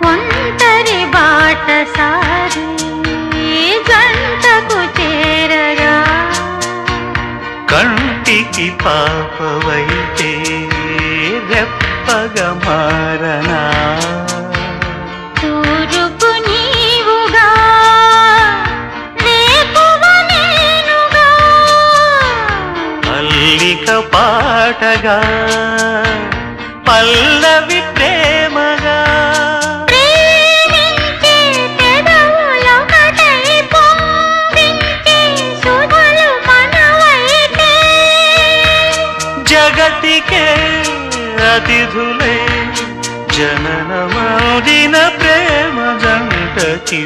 ఒంటరి బాటసారి జంటకు చేరగా కంటికి పాపవైతే రెప్పగా మారనా తూరుపు నీవుగా రేపువ నేనుగా అల్లిక పాటగా పల్లవి ప్రేమగా ప్రేమించే పెదవులొకటై పొంగించే సుధలు మనవైతే జగతికే అతిథులే జననమౌదిన ప్రేమ జంటకి